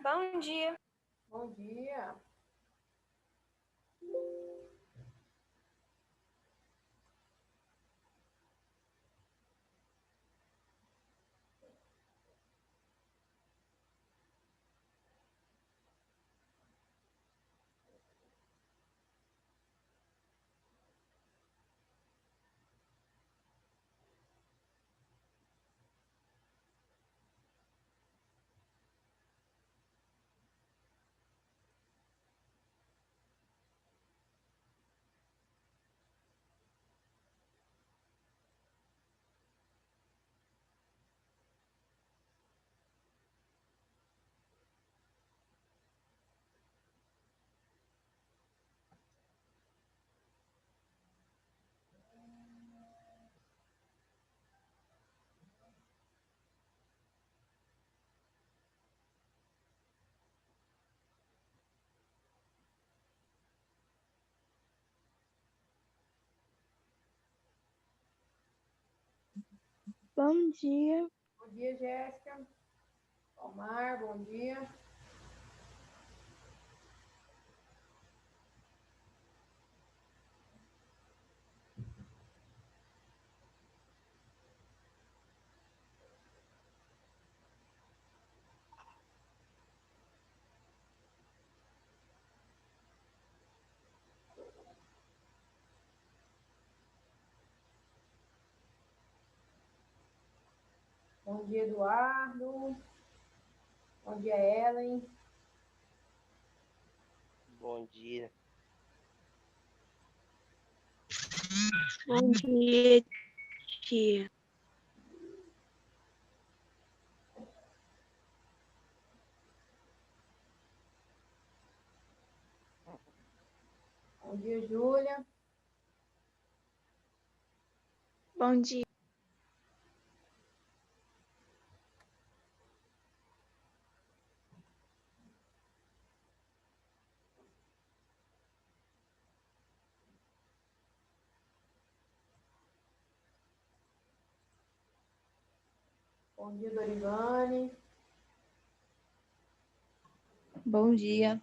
Bom dia. Bom dia. Bom dia. Bom dia, Jéssica. Omar, bom dia. Bom dia, Eduardo. Bom dia, Ellen. Bom dia. Bom dia, tia. Bom dia, Júlia. Bom dia. Bom dia, Dorivane. Bom dia.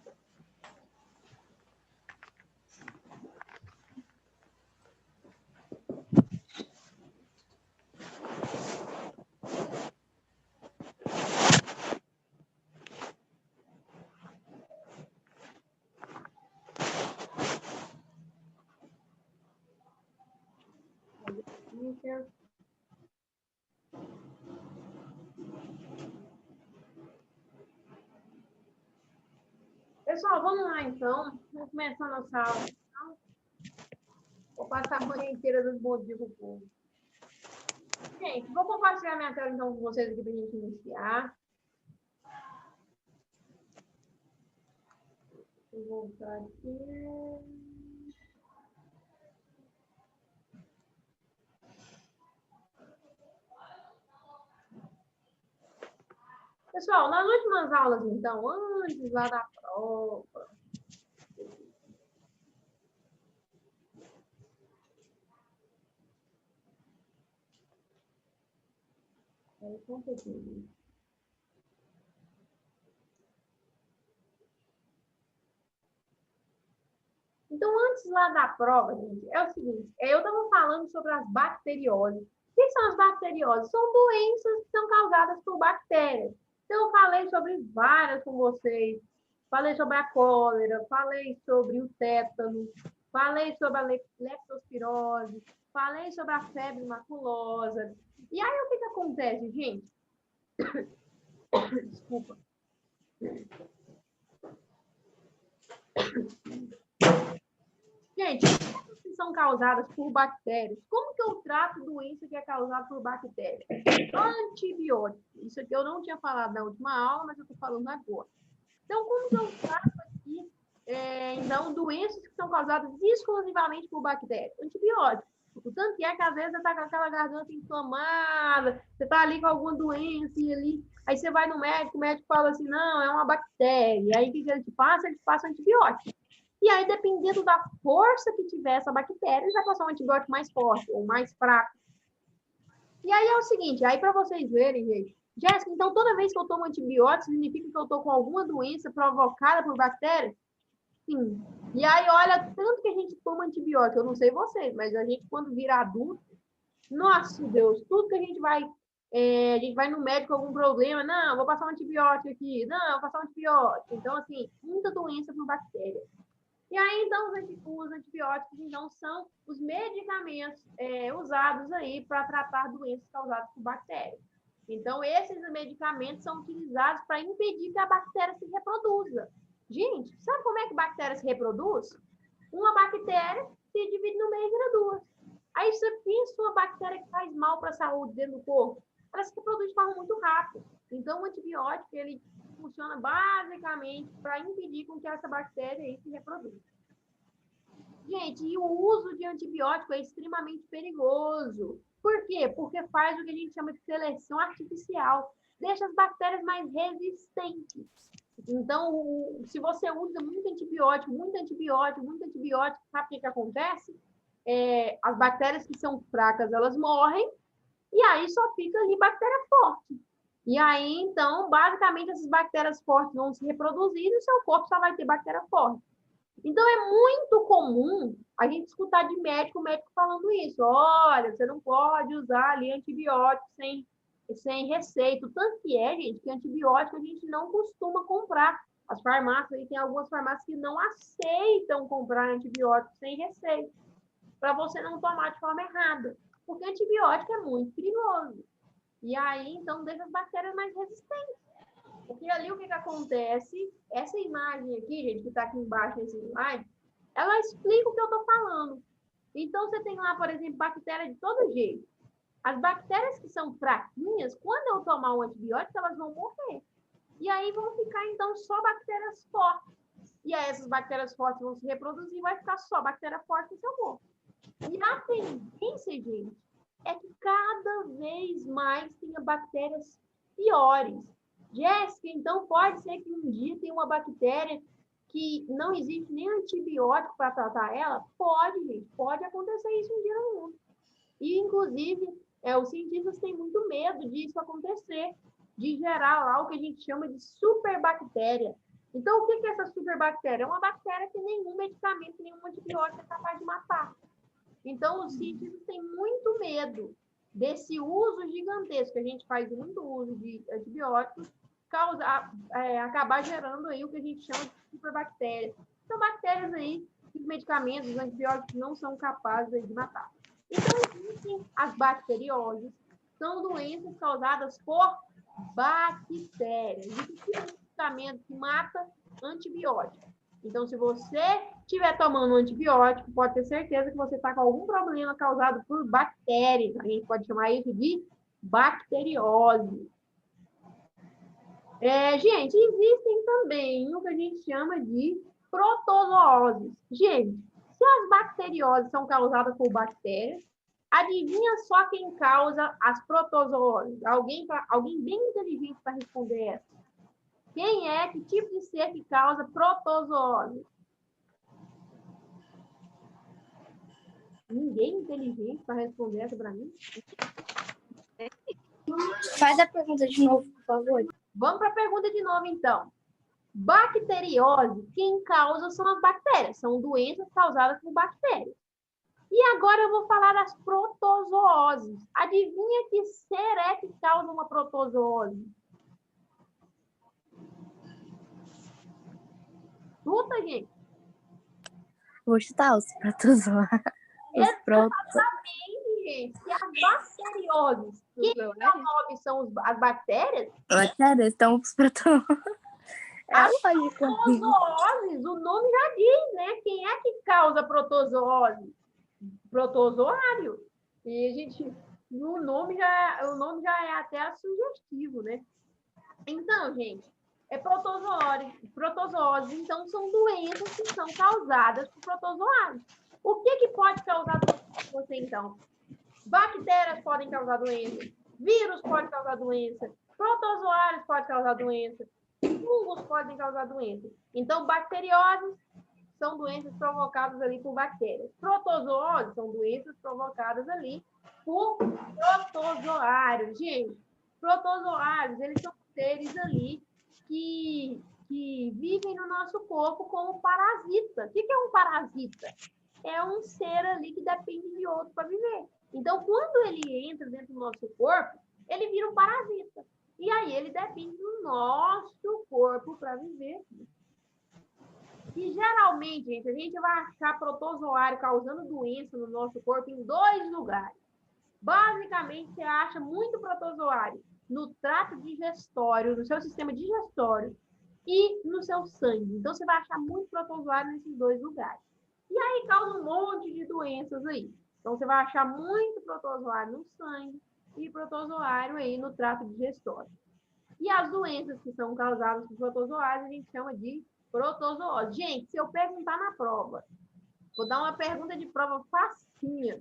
Cíntia. Pessoal, vamos lá, então. Vamos começar a nossa aula. Então, vou passar a manhã inteira dando bom dia para o povo. Gente, vou compartilhar minha tela, então, com vocês aqui para a gente iniciar. Vou voltar aqui. Pessoal, nas últimas aulas, então, antes lá da prova, só um pouquinho. Então, antes lá da prova, gente, é o seguinte, eu estava falando sobre as bacterioses. O que são as bacterioses? São doenças que são causadas por bactérias. Então, eu falei sobre várias com vocês. Falei sobre a cólera, falei sobre o tétano, falei sobre a leptospirose, falei sobre a febre maculosa. E aí, o que acontece, gente? Desculpa. Gente, que são causadas por bactérias. Como que eu trato doença que é causada por bactérias? Antibióticos. Isso aqui eu não tinha falado na última aula, mas eu estou falando agora. Então, como que eu trato aqui, então, doenças que são causadas exclusivamente por bactérias? Antibióticos. O tanto que é que às vezes você está com aquela garganta inflamada, você está ali com alguma doença e ali, aí você vai no médico, o médico fala assim, não, é uma bactéria. Aí o que ele te passa? Ele te passa antibiótico. E aí, dependendo da força que tiver essa bactéria, ele vai passar um antibiótico mais forte ou mais fraco. E aí é o seguinte, aí para vocês verem, gente, Jéssica, então toda vez que eu tomo antibiótico, significa que eu estou com alguma doença provocada por bactérias? Sim. E aí, olha, tanto que a gente toma antibiótico, eu não sei vocês, mas a gente, quando vira adulto, nossa, Deus, tudo que a gente vai no médico com algum problema, não, vou passar um antibiótico aqui, não, vou passar um antibiótico. Então, assim, muita doença por bactéria. E aí, então, os antibióticos, então, são os medicamentos usados aí para tratar doenças causadas por bactérias. Então, esses medicamentos são utilizados para impedir que a bactéria se reproduza. Gente, sabe como é que bactéria se reproduz? Uma bactéria se divide no meio e vira duas. Aí você pensa uma bactéria que faz mal para a saúde dentro do corpo. Ela se reproduz de forma muito rápida. Então, o antibiótico, ele funciona basicamente para impedir com que essa bactéria aí se reproduza. Gente, e o uso de antibiótico é extremamente perigoso. Por quê? Porque faz o que a gente chama de seleção artificial. Deixa as bactérias mais resistentes. Então, se você usa muito antibiótico, sabe o que acontece? As bactérias que são fracas, elas morrem, e aí só fica ali bactéria forte. E aí, então, basicamente, essas bactérias fortes vão se reproduzir e o seu corpo só vai ter bactéria forte. Então, é muito comum a gente escutar de médico, o médico falando isso. Olha, você não pode usar ali antibiótico sem receita. Tanto que gente, que antibiótico a gente não costuma comprar. As farmácias, aí tem algumas farmácias que não aceitam comprar antibiótico sem receita, para você não tomar de forma errada. Porque antibiótico é muito perigoso. E aí, então, deixa as bactérias mais resistentes. Porque ali o que acontece, essa imagem aqui, gente, que está aqui embaixo nesse slide, ela explica o que eu estou falando. Então, você tem lá, por exemplo, bactéria de todo jeito. As bactérias que são fraquinhas, quando eu tomar um antibiótico, elas vão morrer. E aí vão ficar, então, só bactérias fortes. E aí essas bactérias fortes vão se reproduzir e vai ficar só bactéria forte no seu corpo. E a tendência, gente, é que cada vez mais tenha bactérias piores. Jéssica, então pode ser que um dia tenha uma bactéria que não existe nem antibiótico para tratar ela? Pode, gente, pode acontecer isso um dia no mundo. E, inclusive, os cientistas têm muito medo disso acontecer, de gerar lá o que a gente chama de superbactéria. Então, o que é essa superbactéria? É uma bactéria que nenhum medicamento, nenhum antibiótico é capaz de matar. Então, os cientistas têm muito medo desse uso gigantesco, que a gente faz muito uso de antibióticos, acabar gerando aí o que a gente chama de superbactérias. São bactérias aí que os medicamentos, os antibióticos não são capazes de matar. Então, existem as bacterioses, são doenças causadas por bactérias. Existe um medicamento que mata antibiótico. Então, se você estiver tomando um antibiótico, pode ter certeza que você está com algum problema causado por bactérias. A gente pode chamar isso de bacteriose. Gente, existem também o que a gente chama de protozooses. Gente, se as bacterioses são causadas por bactérias, adivinha só quem causa as protozooses? Alguém bem inteligente para responder essa. Quem é? Que tipo de ser que causa protozoose? Ninguém inteligente para responder essa para mim? Faz a pergunta de novo, por favor. Vamos para a pergunta de novo, então. Bacteriose, quem causa são as bactérias. São doenças causadas por bactérias. E agora eu vou falar das protozooses. Adivinha que ser é que causa uma protozoose? Chuta, gente. Vou chutar os protozoários. Exatamente, gente. E as bacterioses, quem dá nome são as bactérias? Bactérias estão os protozoários. As protozooses, o nome já diz, né? Quem é que causa protozoose? Protozoário. E a gente, o nome já é até sugestivo, né? Então, gente, protozoose, então são doenças que são causadas por protozoários. O que pode causar doença em você, então? Bactérias podem causar doença, vírus pode causar doença, protozoários podem causar doença, fungos podem causar doença. Então, bacterioses são doenças provocadas ali por bactérias. Protozooses são doenças provocadas ali por protozoários. Gente, protozoários, eles são seres ali que vivem no nosso corpo como parasita. O que é um parasita? É um ser ali que depende de outro para viver. Então, quando ele entra dentro do nosso corpo, ele vira um parasita. E aí ele depende do nosso corpo para viver. E geralmente, gente, a gente vai achar protozoário causando doença no nosso corpo em 2 lugares. Basicamente, você acha muito protozoário no trato digestório, no seu sistema digestório e no seu sangue. Então, você vai achar muito protozoário nesses 2 lugares. E aí causa um monte de doenças aí. Então, você vai achar muito protozoário no sangue e protozoário aí no trato digestório. E as doenças que são causadas por protozoários, a gente chama de protozoose. Gente, se eu perguntar na prova, vou dar uma pergunta de prova facinha.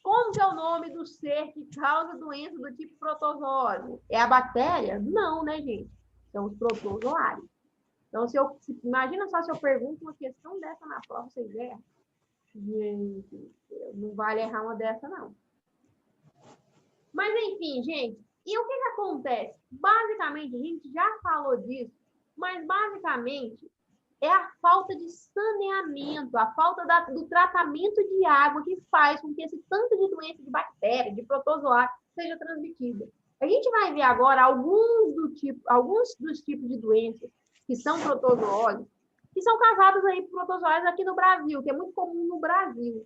Como que é o nome do ser que causa doença do tipo protozoose? É a bactéria? Não, né, gente? São os protozoários. Então, imagina só se eu pergunto uma questão dessa na prova, vocês erram. Gente, não vale errar uma dessa, não. Mas, enfim, gente, e o que acontece? Basicamente, a gente já falou disso, mas basicamente é a falta de saneamento, a falta do tratamento de água que faz com que esse tanto de doença de bactéria, de protozoário, seja transmitida. A gente vai ver agora alguns dos tipos de doenças que são protozoários, que são causadas aí por protozoários aqui no Brasil, que é muito comum no Brasil.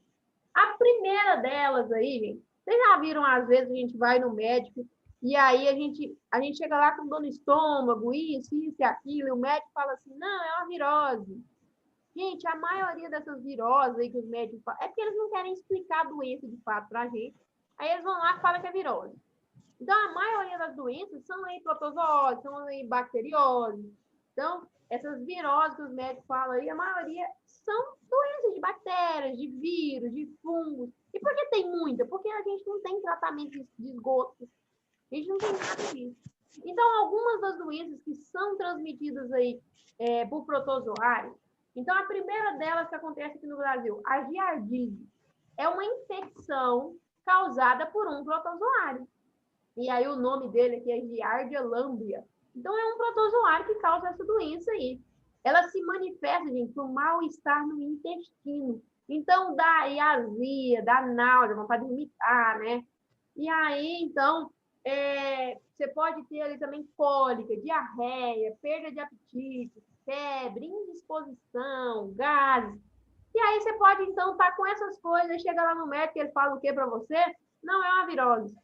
A primeira delas aí, gente, vocês já viram, às vezes, a gente vai no médico e aí a gente chega lá com dor no estômago, isso e aquilo, e o médico fala assim, não, é uma virose. Gente, a maioria dessas viroses aí que os médicos falam, é porque eles não querem explicar a doença de fato pra gente. Aí eles vão lá e falam que é virose. Então, a maioria das doenças são aí protozoose, são aí bacteriose. Então, essas viroses que os médicos falam aí, a maioria são doenças de bactérias, de vírus, de fungos. E por que tem muita? Porque a gente não tem tratamento de esgoto. A gente não tem nada disso. Então, algumas das doenças que são transmitidas aí por protozoários, então a primeira delas que acontece aqui no Brasil, a giardíase, é uma infecção causada por um protozoário. E aí o nome dele aqui é Giardia lamblia. Então, é um protozoário que causa essa doença aí. Ela se manifesta, gente, por mal-estar no intestino. Então, dá aí azia, dá náusea, vontade de vomitar, né? E aí, então, você pode ter ali também cólica, diarreia, perda de apetite, febre, indisposição, gases. E aí você pode, então, estar com essas coisas, chega lá no médico e ele fala o que para você? Não, é uma virose.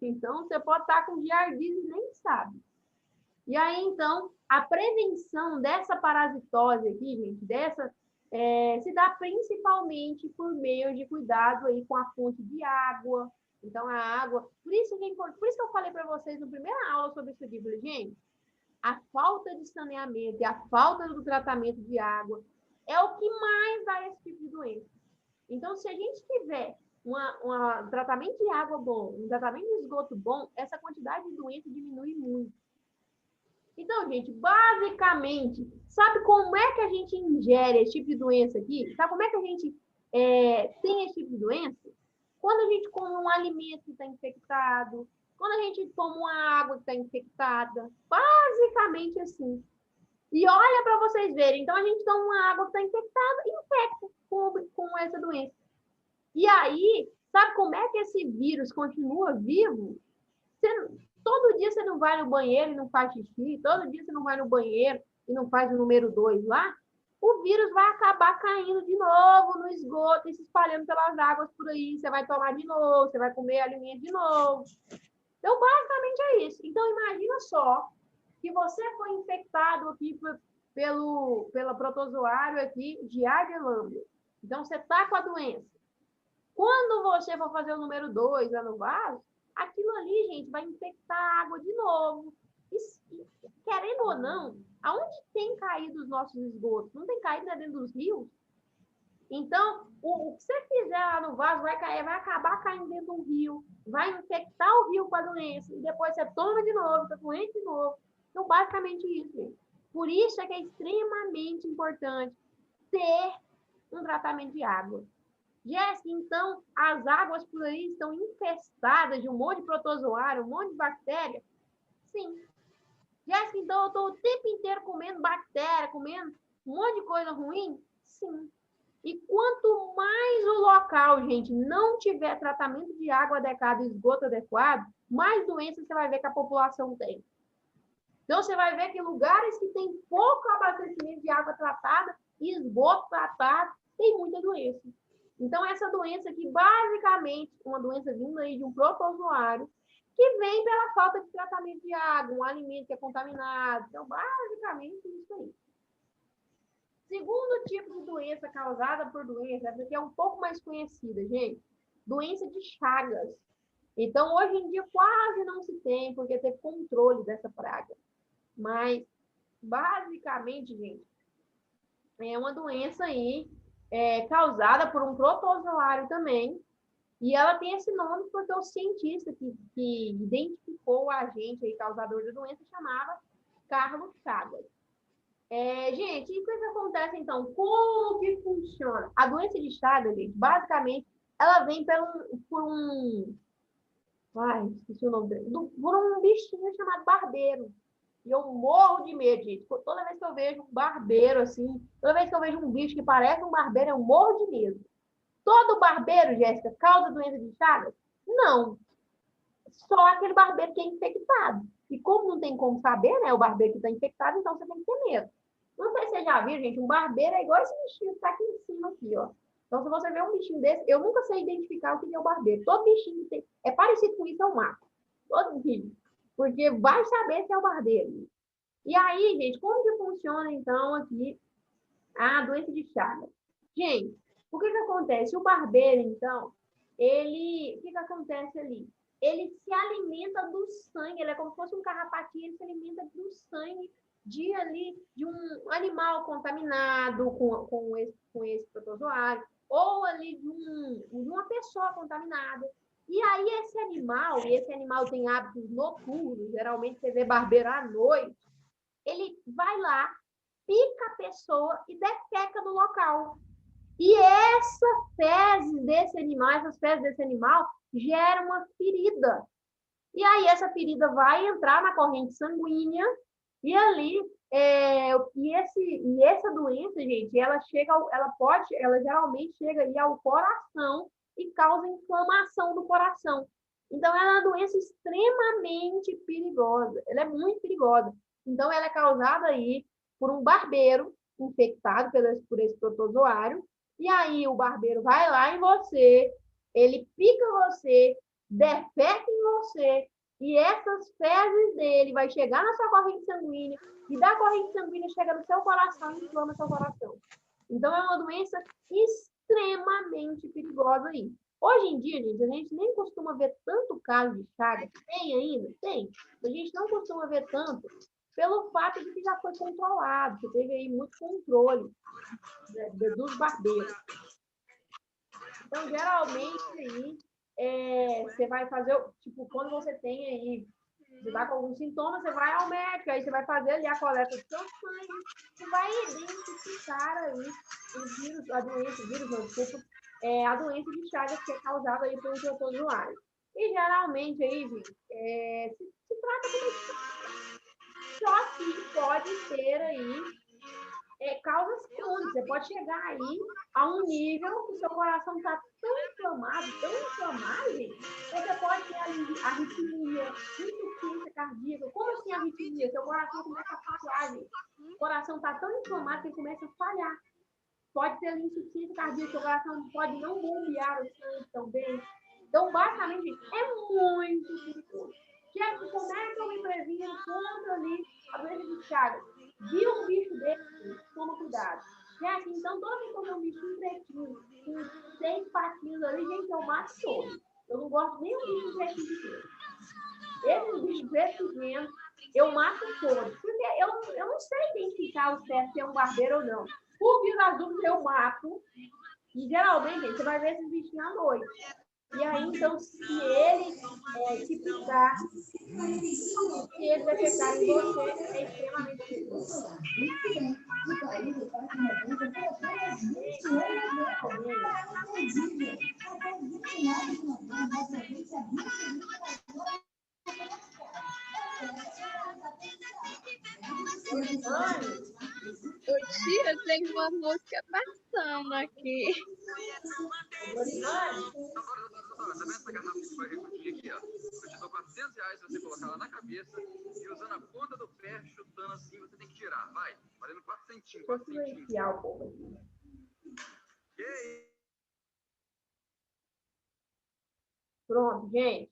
Então, você pode estar com giardíase e nem sabe. E aí, então, a prevenção dessa parasitose aqui, gente, se dá principalmente por meio de cuidado aí com a fonte de água. Então, a água... Por isso que eu falei para vocês na primeira aula sobre isso aqui. Falei, gente, a falta de saneamento e a falta do tratamento de água é o que mais dá esse tipo de doença. Então, se a gente tiver um tratamento de água bom, um tratamento de esgoto bom, essa quantidade de doença diminui muito. Então, gente, basicamente, sabe como é que a gente ingere esse tipo de doença aqui? Sabe como é que a gente tem esse tipo de doença? Quando a gente come um alimento que está infectado, quando a gente toma uma água que está infectada, basicamente assim. E olha para vocês verem, então a gente toma uma água que está infectada e infecta com essa doença. E aí, sabe como é que esse vírus continua vivo? Todo dia você não vai no banheiro e não faz xixi, todo dia você não vai no banheiro e não faz o número 2 lá, o vírus vai acabar caindo de novo no esgoto e se espalhando pelas águas por aí. Você vai tomar de novo, você vai comer alimento de novo. Então, basicamente é isso. Então, imagina só que você foi infectado aqui pelo protozoário aqui, Giardia lamblia. Então, você está com a doença. Quando você for fazer o número 2 lá no vaso, aquilo ali, gente, vai infectar a água de novo. E, querendo ou não, aonde tem caído os nossos esgotos? Não tem caído dentro dos rios? Então, o que você fizer lá no vaso vai acabar caindo dentro do rio, vai infectar o rio com a doença, e depois você toma de novo, está doente de novo. Então, basicamente isso, gente. Por isso é que é extremamente importante ter um tratamento de água. Jéssica, então, as águas por aí estão infestadas de um monte de protozoário, um monte de bactéria? Sim. Jéssica, então, eu estou o tempo inteiro comendo bactéria, comendo um monte de coisa ruim? Sim. E quanto mais o local, gente, não tiver tratamento de água adequado e esgoto adequado, mais doenças você vai ver que a população tem. Então, você vai ver que lugares que tem pouco abastecimento de água tratada e esgoto tratado, tem muita doença. Então, essa doença aqui, basicamente, uma doença vinda aí de um protozoário, que vem pela falta de tratamento de água, um alimento que é contaminado. Então, basicamente, isso aí. Segundo tipo de doença causada por doença, essa aqui é um pouco mais conhecida, gente. Doença de Chagas. Então, hoje em dia, quase não se tem, porque teve controle dessa praga. Mas, basicamente, gente, é uma doença aí causada por um protozoário também. E ela tem esse nome porque o cientista que identificou o agente aí causador da doença chamava Carlos Chagas. Gente, e o que acontece então? Como que funciona? A doença de Chagas, gente, basicamente, ela vem por um... Ai, esqueci o nome dele. Por um bichinho chamado barbeiro. E eu morro de medo, gente. Toda vez que eu vejo um barbeiro, assim, toda vez que eu vejo um bicho que parece um barbeiro, eu morro de medo. Todo barbeiro, Jéssica, causa doença de Chagas? Não. Só aquele barbeiro que é infectado. E como não tem como saber, né, o barbeiro que está infectado, então você tem que ter medo. Não sei se você já viu, gente, um barbeiro é igual esse bichinho que está aqui em cima, aqui, ó. Então, se você vê um bichinho desse, eu nunca sei identificar o que é o barbeiro. Todo bichinho que tem, é parecido com isso, eu mato. Todo bichinho. Porque vai saber se é o barbeiro. E aí, gente, como que funciona, então, aqui a doença de Chagas? Gente, o que acontece? O barbeiro, então, o que acontece ali? Ele se alimenta do sangue, ele é como se fosse um carrapatinho, ele se alimenta do sangue de um animal contaminado com esse protozoário, ou ali de uma pessoa contaminada. E aí esse animal tem hábitos noturnos, geralmente você vê barbeiro à noite, ele vai lá, pica a pessoa e defeca no local. E essas fezes desse animal geram uma ferida. E aí essa ferida vai entrar na corrente sanguínea e ali essa doença, gente, ela geralmente chega aí ao coração e causa inflamação do coração. Então ela é uma doença extremamente perigosa. Ela é muito perigosa. Então ela é causada aí por um barbeiro infectado por esse protozoário. E aí o barbeiro vai lá em você, ele pica você, defeca em você, e essas fezes dele vai chegar na sua corrente sanguínea, e da corrente sanguínea chega no seu coração e inflama seu coração. Então é uma doença extremamente perigosa aí. Hoje em dia, gente, a gente nem costuma ver tanto caso de Chagas. Tem ainda? Tem. A gente não costuma ver tanto pelo fato de que já foi controlado, que teve aí muito controle dos barbeiros. Então, geralmente, aí, você vai fazer, tipo, quando você tem aí, você tá com alguns sintomas, você vai ao médico, aí você vai fazer ali a coleta do seu sangue, e vai identificar aí a doença de Chagas que é causada aí por um protozoário. E geralmente aí, gente, se trata de uma... Só que pode ter aí causas crônicas. Você pode chegar aí a um nível que o seu coração está tão inflamado, gente, que você pode ter arritmia, insuficiência cardíaca. Como assim arritmia? Seu coração começa a falhar, gente. O coração está tão inflamado que ele começa a falhar. Pode ter insuficiência cardíaca, seu coração pode não bombear o sangue também. Então, basicamente, gente, é muito perigoso. Gente, como é que eu me previno contra ali a doença de Chagas? Viu um bicho desse, toma cuidado. Gente, então toda vez que eu ver um bichinho pretinho, com 6 patinhos ali, gente, eu mato todo. Eu não gosto nem um bicho pretinho de ter. Esses bichos pretinhos, eu mato todos. Porque eu não sei identificar o certo se é um barbeiro ou não. Por via das dúvidas, eu mato. E geralmente, gente, você vai ver esses bichinhos à noite. E aí, então, se ele te picar, se ele defecar em você, é extremamente perigoso. Ô, tia, tem uma música passando aqui. Agora, tá vendo essa garrafa que vai repetir aqui, ó? Eu te dou R$ 400 se você colocar ela na cabeça e usando a ponta do pé, chutando assim, você tem que tirar. Vai, valendo 4 centinhos, 4 centinhos. Influenciar o povo aqui. Que isso? Pronto, gente.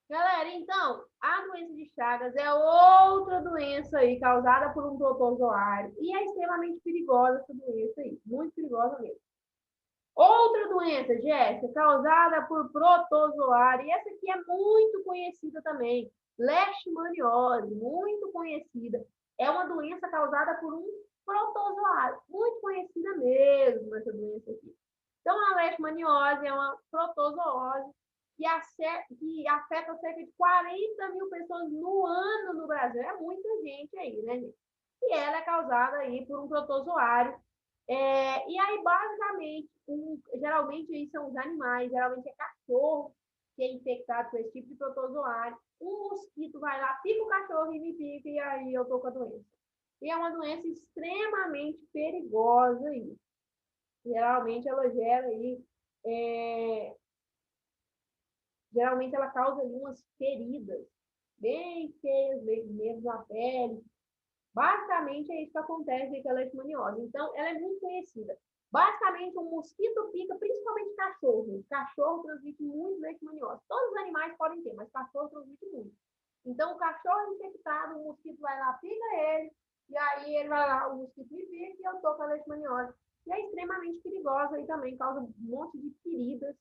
Galera, então, a doença de Chagas é outra doença aí causada por um protozoário e é extremamente perigosa essa doença aí, muito perigosa mesmo. Outra doença, Jéssica, causada por protozoário, e essa aqui é muito conhecida também, leishmaniose, muito conhecida. É uma doença causada por um protozoário, muito conhecida mesmo essa doença aqui. Então, a leishmaniose é uma protozoose que afeta cerca de 40 mil pessoas no ano no Brasil. É muita gente aí, né, gente? E ela é causada aí por um protozoário. E aí, basicamente, geralmente aí são os animais, geralmente é cachorro que é infectado com esse tipo de protozoário. Um mosquito vai lá, pica o cachorro e me pica, e aí eu tô com a doença. E é uma doença extremamente perigosa aí. Geralmente ela gera aí, geralmente ela causa ali umas feridas bem feias mesmo na pele. Basicamente é isso que acontece com a leishmaniose. Então, ela é muito conhecida. Basicamente, um mosquito pica, principalmente cachorro. Cachorro transmite muito leishmaniose. Todos os animais podem ter, mas cachorro transmite muito. Então, o cachorro infectado, o mosquito vai lá, pica ele, e aí ele vai lá, o mosquito me pica e eu tô com a leishmaniose. E é extremamente perigosa e também causa um monte de feridas.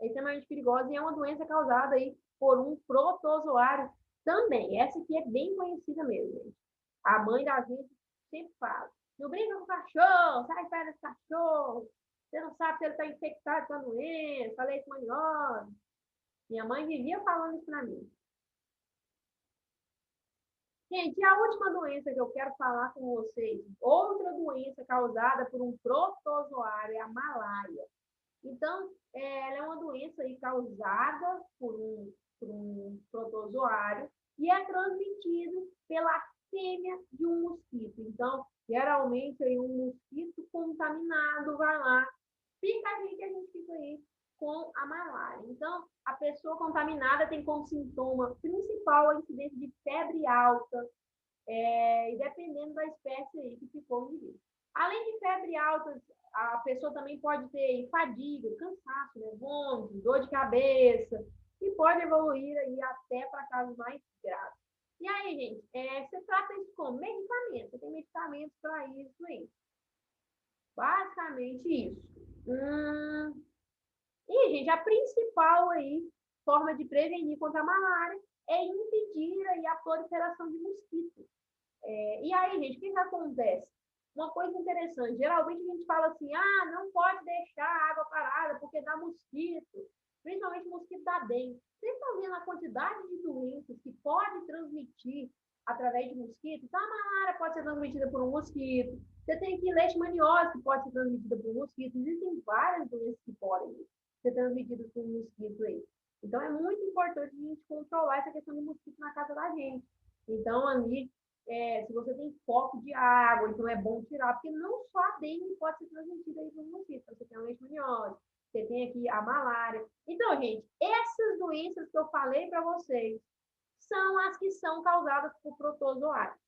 É extremamente perigosa e é uma doença causada aí por um protozoário também. Essa aqui é bem conhecida mesmo, gente. A mãe da gente sempre fala: não brinca com o cachorro, sai perto desse cachorro. Você não sabe se ele está infectado com a doença, a leishmaniose. Minha mãe vivia falando isso para mim. Gente, e a última doença que eu quero falar com vocês, outra doença causada por um protozoário, é a malária. Então, ela é uma doença aí causada por um protozoário e é transmitido pela fêmea de um mosquito. Então, geralmente, aí, um mosquito contaminado vai lá, pica a gente fica aí com a malária. Então, a pessoa contaminada tem como sintoma principal a incidência de febre alta, e dependendo da espécie aí que ficou no indivíduo. Além de febre alta, a pessoa também pode ter fadiga, cansaço, né? Vômito, dor de cabeça, e pode evoluir aí até para casos mais graves. E aí, gente, você trata isso como medicamento. Você tem medicamentos para isso aí. Basicamente isso. E, gente, a principal aí forma de prevenir contra a malária é impedir aí a proliferação de mosquitos. E aí, gente, o que acontece? Uma coisa interessante, geralmente a gente fala assim, não pode deixar a água parada porque dá mosquito, principalmente mosquito da dengue. Vocês estão vendo a quantidade de doenças que pode transmitir através de mosquito? Então, a malária pode ser transmitida por um mosquito. Você tem aqui leishmaniose que pode ser transmitida por um mosquito. Existem várias doenças que podem ser transmitidas por um mosquito aí. Então, é muito importante a gente controlar essa questão do mosquito na casa da gente. Então, ali, se você tem foco de água, então é bom tirar, porque não só a dengue pode ser transmitida aí por um mosquito. Você tem a leishmaniose, você tem aqui a malária. Então, gente, essas doenças que eu falei para vocês são as que são causadas por protozoários.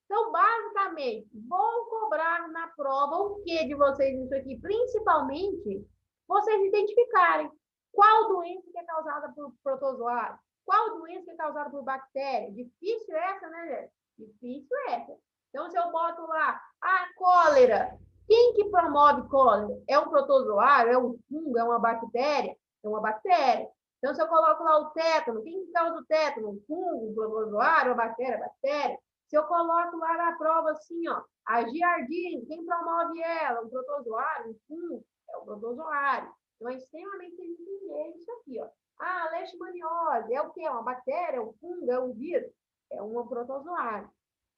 Então, basicamente, vou cobrar na prova o que de vocês nisso aqui? Principalmente, vocês identificarem qual doença que é causada por protozoário, qual doença que é causada por bactéria. Difícil essa, né, gente? Difícil essa. Então, se eu boto lá a cólera, quem que promove cólera? É um protozoário? É um fungo? É uma bactéria? É uma bactéria. Então, se eu coloco lá o tétano, quem que causa o tétano? Um fungo, um protozoário, uma bactéria? Bactéria. Se eu coloco lá na prova assim, ó, a giardina, quem promove ela? Um protozoário, um fungo? É o protozoário. Então, é extremamente entender isso aqui, ó. A leishmaniose é o quê? É uma bactéria? É um fungo? É um vírus? É um protozoário.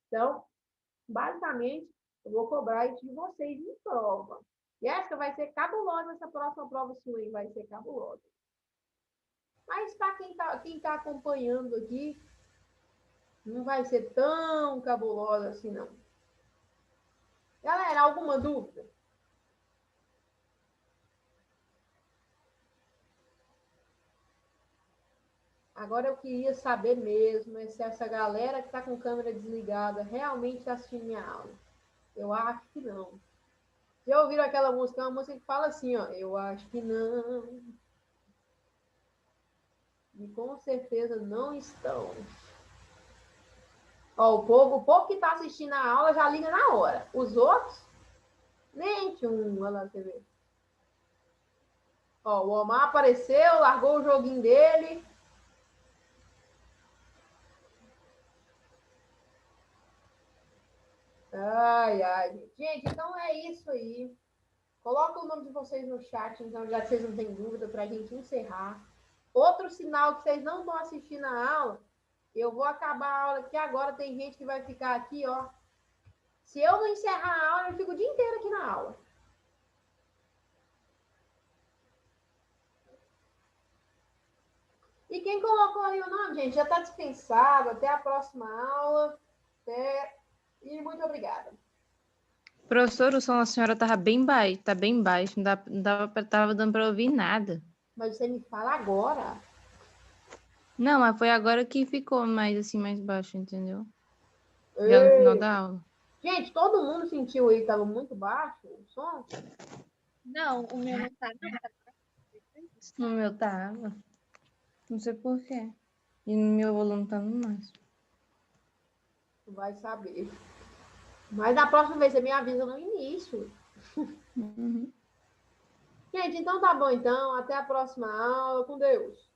Então, basicamente, eu vou cobrar isso de vocês em prova. E essa vai ser cabulosa, essa próxima prova sua, hein? Vai ser cabulosa. Mas para quem tá acompanhando aqui, não vai ser tão cabulosa assim, não. Galera, alguma dúvida? Agora eu queria saber mesmo se essa galera que está com câmera desligada realmente está assistindo minha aula. Eu acho que não. Já ouviram aquela música? É uma música que fala assim, ó. Eu acho que não. E com certeza não estão. Ó, o povo que está assistindo a aula já liga na hora. Os outros, nem olha lá, você vê. Ó, o Omar apareceu, largou o joguinho dele. Ai, ai. Gente, então é isso aí. Coloca o nome de vocês no chat, então, já que vocês não têm dúvida, para a gente encerrar. Outro sinal que vocês não estão assistindo a aula, eu vou acabar a aula aqui agora. Tem gente que vai ficar aqui, ó. Se eu não encerrar a aula, eu fico o dia inteiro aqui na aula. E quem colocou aí o nome, gente, já está dispensado. Até a próxima aula. E muito obrigada. Professor, o som da senhora estava bem baixo, tá bem baixo, não tava dando para ouvir nada. Mas você me fala agora. Não, mas foi agora que ficou mais assim, mais baixo, entendeu? Já no final da aula. Gente, todo mundo sentiu aí que estava muito baixo o som? Não, o meu não tá, não. No meu tava. Não sei por quê. E no meu volume tá no máximo. Vai saber. Mas da próxima vez você me avisa no início. Uhum. Gente, então tá bom então. Até a próxima aula. Com Deus.